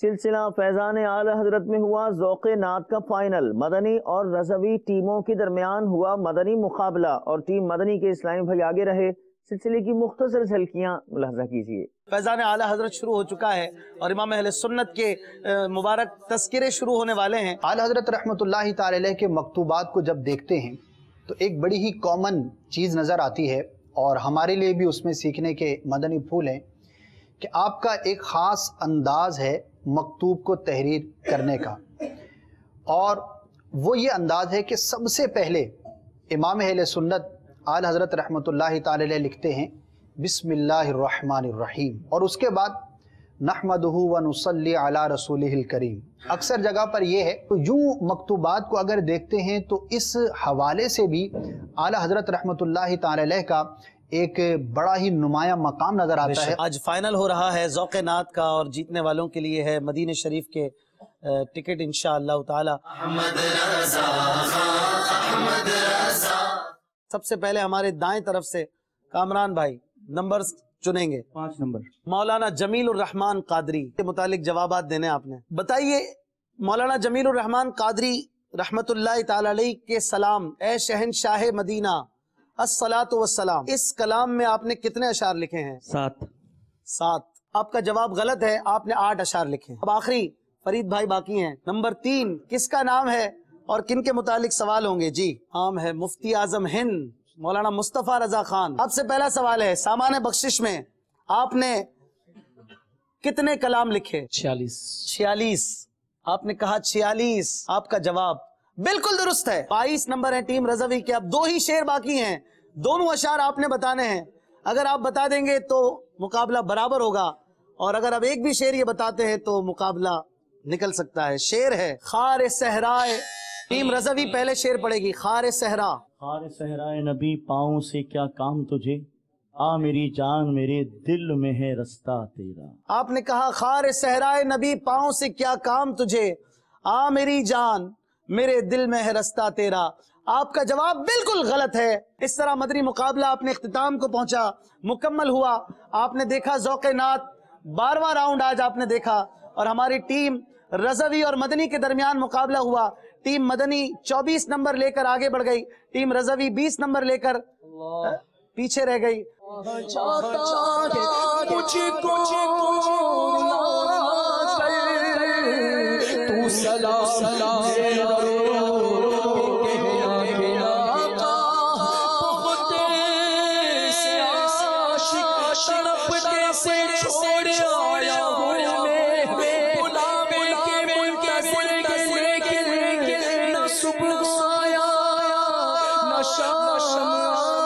سلسلہ فیضان اعلی حضرت میں ہوا ذوق نعت کا فائنل، مدنی اور رضوی ٹیموں کے درمیان ہوا مدنی مقابلہ اور ٹیم مدنی کے اسلامی بھائی آگے رہے۔ سلسلے کی مختصر جھلکیاں ملاحظہ کیجیے۔ فیضان اعلی حضرت شروع ہو چکا ہے اور امام اہل سنت کے مبارک تذکرے شروع ہونے والے ہیں۔ اعلی حضرت رحمۃ اللہ تعالی علیہ کے مکتوبات کو جب دیکھتے ہیں تو ایک بڑی ہی کامن چیز نظر آتی ہے اور ہمارے لیے بھی اس میں سیکھنے کے مدنی پھول ہیں کہ آپ کا ایک خاص انداز ہے مکتوب کو تحریر کرنے کا، اور وہ یہ انداز ہے کہ سب سے پہلے امام اہل سنت اعلی حضرت رحمۃ اللہ تعالی علیہ لکھتے ہیں بسم اللہ الرحمن الرحیم، اور اس کے بعد نحمدہ ونصلی علی رسولہ الکریم۔ اکثر جگہ پر یہ ہے، تو یوں مکتوبات کو اگر دیکھتے ہیں تو اس حوالے سے بھی اعلی حضرت رحمۃ اللہ تعالی علیہ کا ایک بڑا ہی نمایاں مقام نظر آتا ہے۔ آج فائنل ہو رہا ہے ذوق نعت کا، اور جیتنے والوں کے لیے ہے مدینہ شریف کے ٹکٹ انشاءاللہ تعالی۔ سب سے پہلے ہمارے دائیں طرف سے کامران بھائی نمبرز چنیں گے۔ 5 نمبر مولانا جمیل الرحمن قادری کے متعلق جوابات دینے آپ نے۔ بتائیے مولانا جمیل الرحمن قادری رحمت اللہ تعالی علیہ کے سلام، اے شہنشاہ مدینہ الصلاۃ والسلام، اس کلام میں آپ نے کتنے اشعار لکھے ہیں؟ 7۔ آپ کا جواب غلط ہے، آپ نے 8 اشعار لکھے ہیں۔ اب آخری فرید بھائی باقی ہیں۔ نمبر 3 کس کا نام ہے اور کن کے متعلق سوال ہوں گے؟ جی عام ہے مفتی اعظم ہند مولانا مصطفیٰ رضا خان۔ آپ سے پہلا سوال ہے، سامان بخشش میں آپ نے کتنے کلام لکھے؟ 46۔ آپ نے کہا 46، آپ کا جواب بالکل درست ہے۔ 22 نمبر ہے ٹیم رضوی کے۔ اب 2 ہی شعر باقی ہیں، دونوں اشعار آپ نے بتانے ہیں۔ اگر آپ بتا دیں گے تو مقابلہ برابر ہوگا، اور اگر آپ ایک بھی شعر یہ بتاتے ہیں تو مقابلہ نکل سکتا ہے۔ شعر ہے خار صحرائے، ٹیم رضوی پہلے شعر پڑے گی۔ خار صحرا، خار صحرائے نبی پاؤں سے کیا کام تجھے، آ میری جان میرے دل میں ہے رستہ تیرا۔ آپ نے کہا خار صحرائے نبی پاؤں سے کیا کام تجھے، آ میری جان میرے دل میں ہے رستہ تیرا۔ آپ کا جواب بالکل غلط ہے۔ اس طرح مدنی مقابلہ اپنے اختتام کو پہنچا، مکمل ہوا۔ آپ نے دیکھا ذوق نعت 12واں راؤنڈ آج آپ نے دیکھا، اور ہماری ٹیم رضوی اور مدنی کے درمیان مقابلہ ہوا۔ ٹیم مدنی 24 نمبر لے کر آگے بڑھ گئی، ٹیم رضوی 20 نمبر لے کر پیچھے رہ گئی۔ صبح آیا نہ شام